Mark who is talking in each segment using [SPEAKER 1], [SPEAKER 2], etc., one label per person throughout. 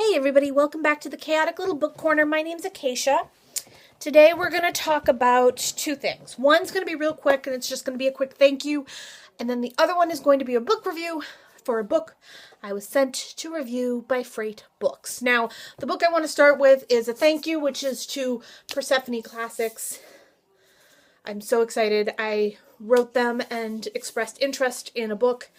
[SPEAKER 1] Hey everybody, welcome back to the Chaotic Little Book Corner. My name's Acacia. Today we're going to talk about two things. One's going to be real quick and it's just going to be a quick thank you. And then the other one is going to be a book review for a book I was sent to review by Freight Books. Now, the book I want to start with is a thank you, which is to Persephone Classics. I'm so excited. I wrote them and expressed interest in a book,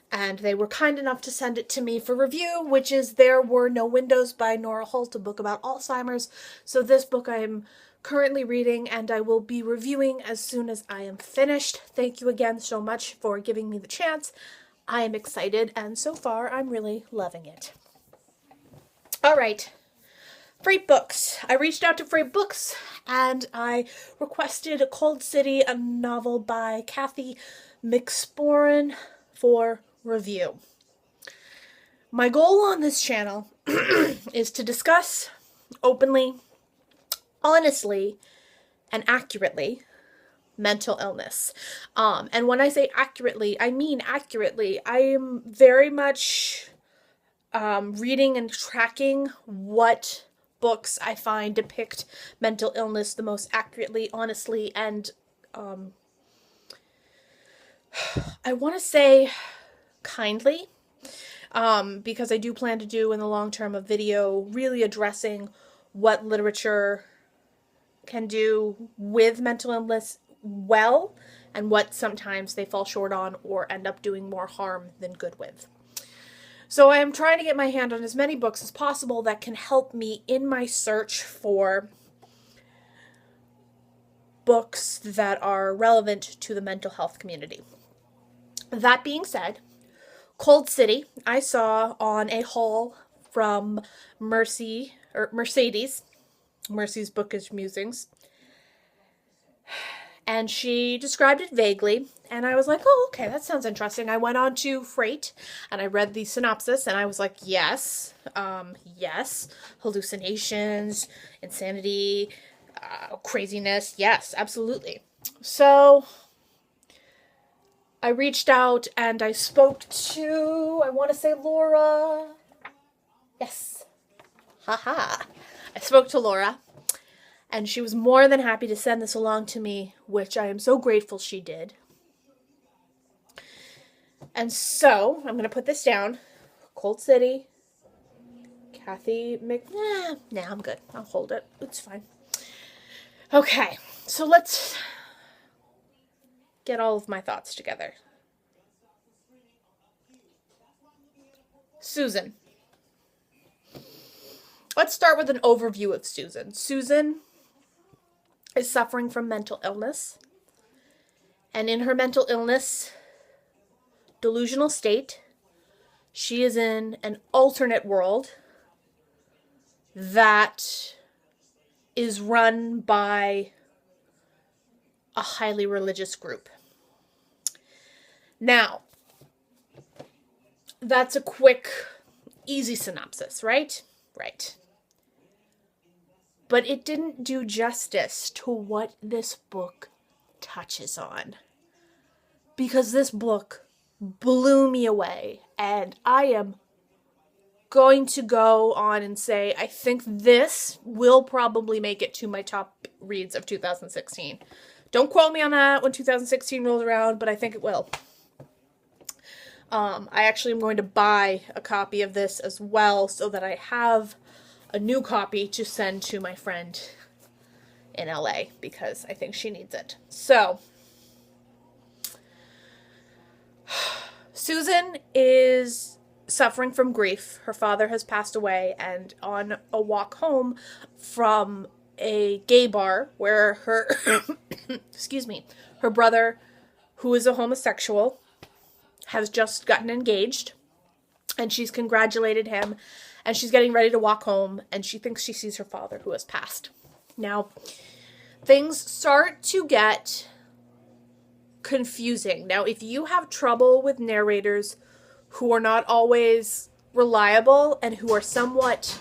[SPEAKER 1] and they were kind enough to send it to me for review, which is There Were No Windows by Nora Holt, a book about Alzheimer's. So this book I am currently reading, and I will be reviewing as soon as I am finished. Thank you again so much for giving me the chance. I am excited, and so far I'm really loving it. All right. Freight Books. I reached out to Freight Books and I requested Cold City, a novel by Cathy McSporran, for review. My goal on this channel is to discuss openly, honestly, and accurately mental illness. And when I say accurately, I mean accurately. I am very much reading and tracking what books I find depict mental illness the most accurately, honestly, and I want to say kindly, because I do plan to do in the long term a video really addressing what literature can do with mental illness well, and what sometimes they fall short on or end up doing more harm than good with. So I am trying to get my hand on as many books as possible that can help me in my search for books that are relevant to the mental health community. That being said, Cold City, I saw on a haul from Mercedes. Mercy's Bookish Musings. And she described it vaguely, and I was like, oh, okay, that sounds interesting. I went on to Freight, and I read the synopsis, and I was like, yes, hallucinations, insanity, craziness, yes, absolutely. So I reached out, and I spoke to, I want to say Laura. Yes. Haha. I spoke to Laura. And she was more than happy to send this along to me, which I am so grateful she did. And so, I'm going to put this down. Cold City. Cathy Nah, I'm good. I'll hold it. It's fine. Okay, so let's get all of my thoughts together. Susan. Let's start with an overview of Susan. Susan is suffering from mental illness, and in her mental illness delusional state, she is in an alternate world that is run by a highly religious group. Now, that's a quick, easy synopsis, right? Right. But it didn't do justice to what this book touches on. Because this book blew me away. And I am going to go on and say, I think this will probably make it to my top reads of 2016. Don't quote me on that when 2016 rolls around, but I think it will. I actually am going to buy a copy of this as well so that I have a new copy to send to my friend in LA because I think she needs it. So, Susan is suffering from grief. Her father has passed away, and on a walk home from a gay bar where her, her brother, who is a homosexual, has just gotten engaged, and she's congratulated him. And she's getting ready to walk home, and she thinks she sees her father, who has passed. Now, things start to get confusing. Now, if you have trouble with narrators who are not always reliable and who are somewhat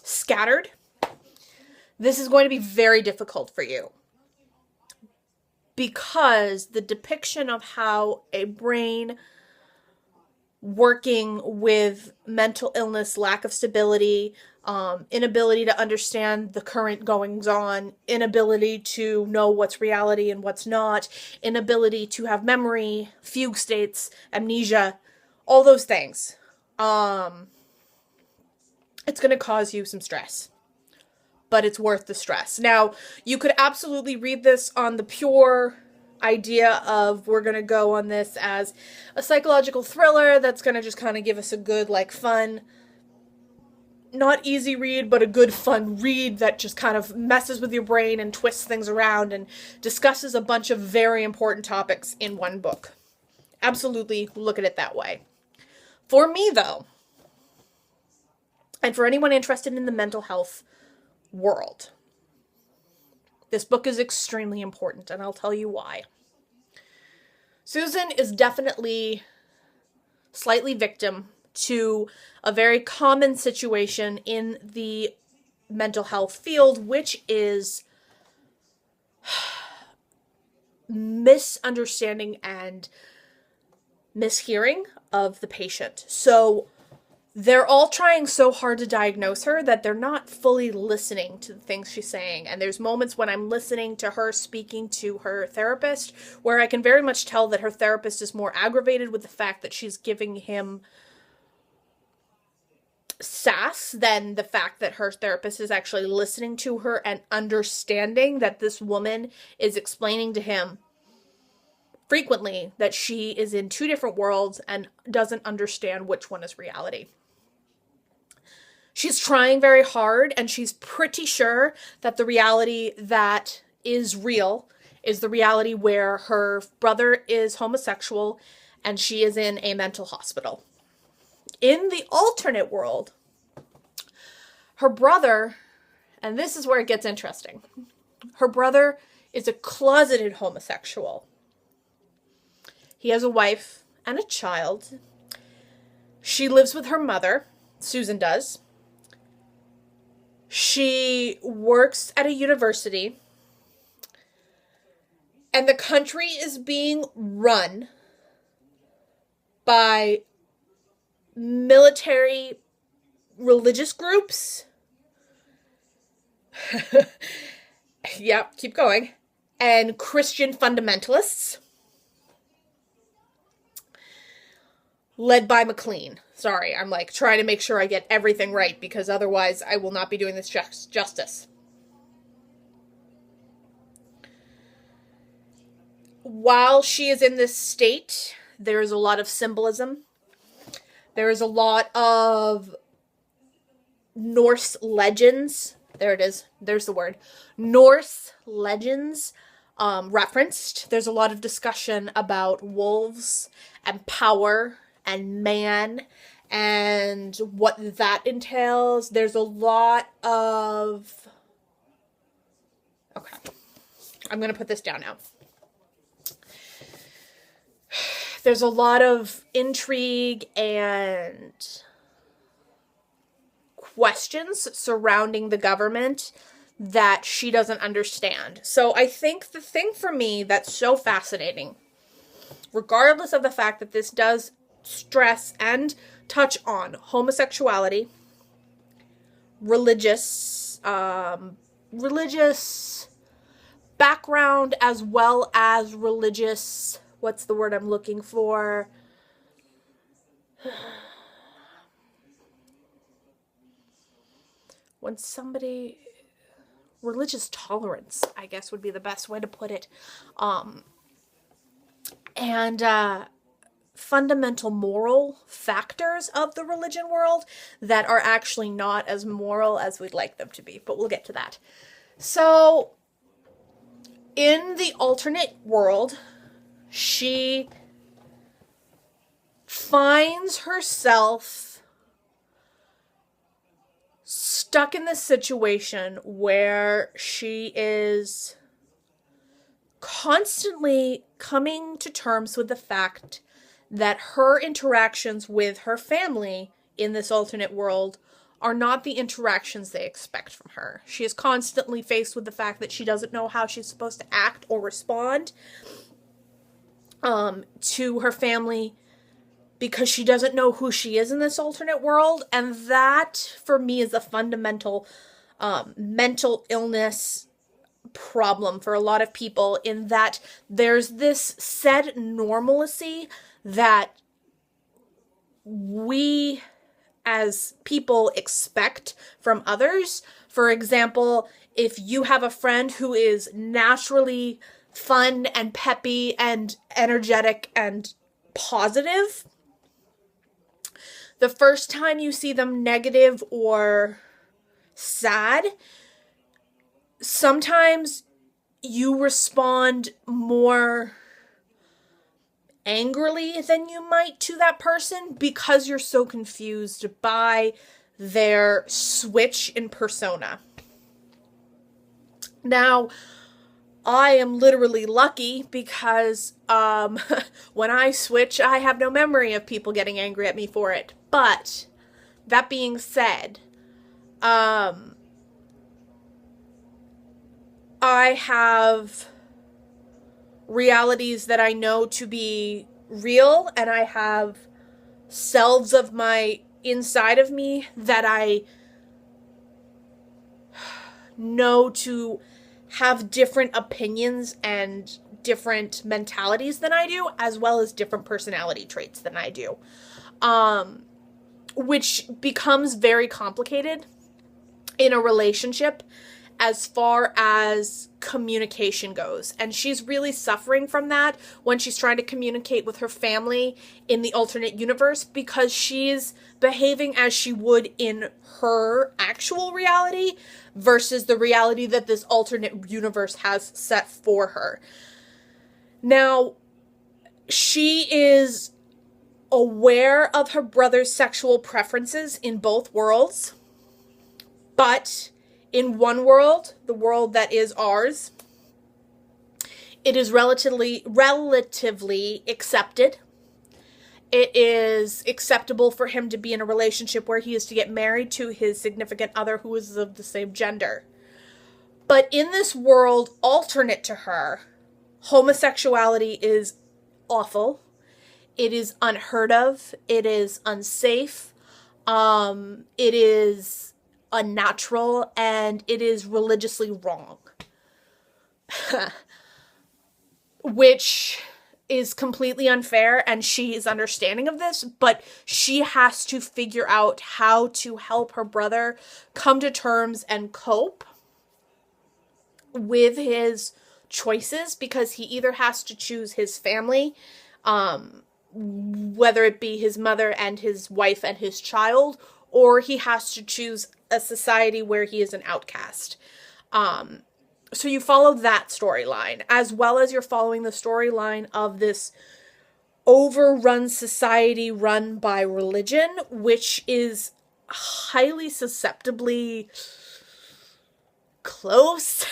[SPEAKER 1] scattered, this is going to be very difficult for you. because the depiction of how a brain working with mental illness, lack of stability, inability to understand the current goings-on, inability to know what's reality and what's not, inability to have memory, fugue states, amnesia, all those things. It's going to cause you some stress, but it's worth the stress. Now, you could absolutely read this on the pure idea of we're going to go on this as a psychological thriller that's going to just kind of give us a good, like, fun, not easy read, but a good fun read that just kind of messes with your brain and twists things around and discusses a bunch of very important topics in one book. Absolutely look at it that way. For me, though, and for anyone interested in the mental health world, this book is extremely important, and I'll tell you why. Susan is definitely slightly victim to a very common situation in the mental health field, which is misunderstanding and mishearing of the patient. So they're all trying so hard to diagnose her that they're not fully listening to the things she's saying. And there's moments when I'm listening to her speaking to her therapist where I can very much tell that her therapist is more aggravated with the fact that she's giving him sass than the fact that her therapist is actually listening to her and understanding that this woman is explaining to him frequently that she is in two different worlds and doesn't understand which one is reality. She's trying very hard, and she's pretty sure that the reality that is real is the reality where her brother is homosexual and she is in a mental hospital. In the alternate world, her brother, and this is where it gets interesting, her brother is a closeted homosexual. He has a wife and a child. She lives with her mother, Susan does. She works at a university, and the country is being run by military religious groups. Yep, keep going. And Christian fundamentalists. Led by McLean. Sorry, I'm like trying to make sure I get everything right because otherwise I will not be doing this justice. While she is in this state, there is a lot of symbolism. There is a lot of Norse legends. There it is. There's the word. Norse legends referenced. There's a lot of discussion about wolves and power and man and what that entails. There's a lot of... Okay. I'm going to put this down now. There's a lot of intrigue and questions surrounding the government that she doesn't understand. So I think the thing for me that's so fascinating, regardless of the fact that this does stress and touch on homosexuality, religious background, as well as religious, what's the word I'm looking for? When somebody, religious tolerance, I guess would be the best way to put it. And fundamental moral factors of the religion world that are actually not as moral as we'd like them to be. But we'll get to that. So, in the alternate world, she finds herself stuck in this situation where she is constantly coming to terms with the fact that her interactions with her family in this alternate world are not the interactions they expect from her. She is constantly faced with the fact that she doesn't know how she's supposed to act or respond to her family because she doesn't know who she is in this alternate world. And that, for me, is a fundamental mental illness problem for a lot of people, in that there's this said normalcy that we as people expect from others. For example, if you have a friend who is naturally fun and peppy and energetic and positive, the first time you see them negative or sad, sometimes you respond more angrily than you might to that person because you're so confused by their switch in persona. Now, I am literally lucky because when I switch, I have no memory of people getting angry at me for it. But that being said, I have realities that I know to be real, and I have selves of my inside of me that I know to have different opinions and different mentalities than I do, as well as different personality traits than I do. Which becomes very complicated in a relationship as far as communication goes. And she's really suffering from that when she's trying to communicate with her family in the alternate universe, because she's behaving as she would in her actual reality versus the reality that this alternate universe has set for her. Now, she is aware of her brother's sexual preferences in both worlds, but in one world, the world that is ours, it is relatively accepted. It is acceptable for him to be in a relationship where he is to get married to his significant other who is of the same gender. But in this world alternate to her, homosexuality is awful. It is unheard of. It is unsafe. It is unnatural, and it is religiously wrong. Which is completely unfair, and she is understanding of this, but she has to figure out how to help her brother come to terms and cope with his choices, because he either has to choose his family, whether it be his mother and his wife and his child, or he has to choose a society where he is an outcast. So you follow that storyline, as well as you're following the storyline of this overrun society run by religion, which is highly susceptibly close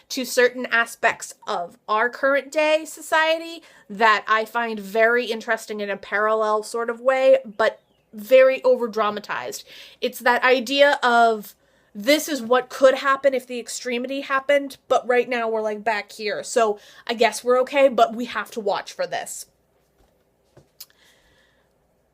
[SPEAKER 1] to certain aspects of our current day society that I find very interesting in a parallel sort of way, but very over dramatized. It's that idea of this is what could happen if the extremity happened, but right now we're like back here. So I guess we're okay, but we have to watch for this.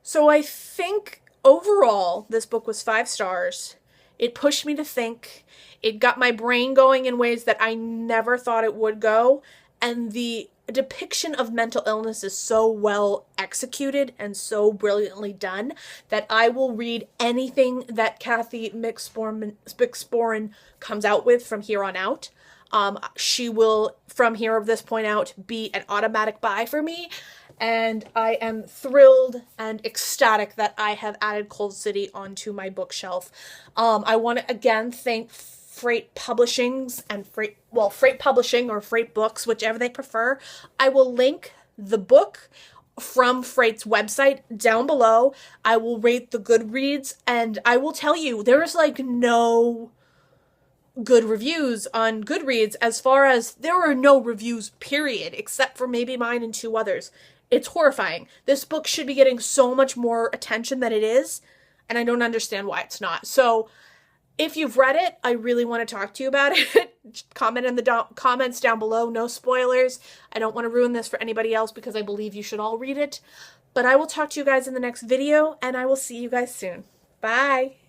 [SPEAKER 1] So I think overall this book was 5 stars. It pushed me to think. It got my brain going in ways that I never thought it would go. And the depiction of mental illness is so well executed and so brilliantly done that I will read anything that Cathy McSporran comes out with from here on out. She will, from here of this point out, be an automatic buy for me. And I am thrilled and ecstatic that I have added Cold City onto my bookshelf. I want to again thank Freight Publishings and Freight Publishing or Freight Books, whichever they prefer. I will link the book from Freight's website down below. I will rate the Goodreads, and I will tell you, there is like no good reviews on Goodreads, as far as there are no reviews, period, except for maybe mine and 2 others. It's horrifying. This book should be getting so much more attention than it is. and I don't understand why it's not. So if you've read it, I really want to talk to you about it. Comment in the comments down below. No spoilers. I don't want to ruin this for anybody else because I believe you should all read it. But I will talk to you guys in the next video, and I will see you guys soon. Bye.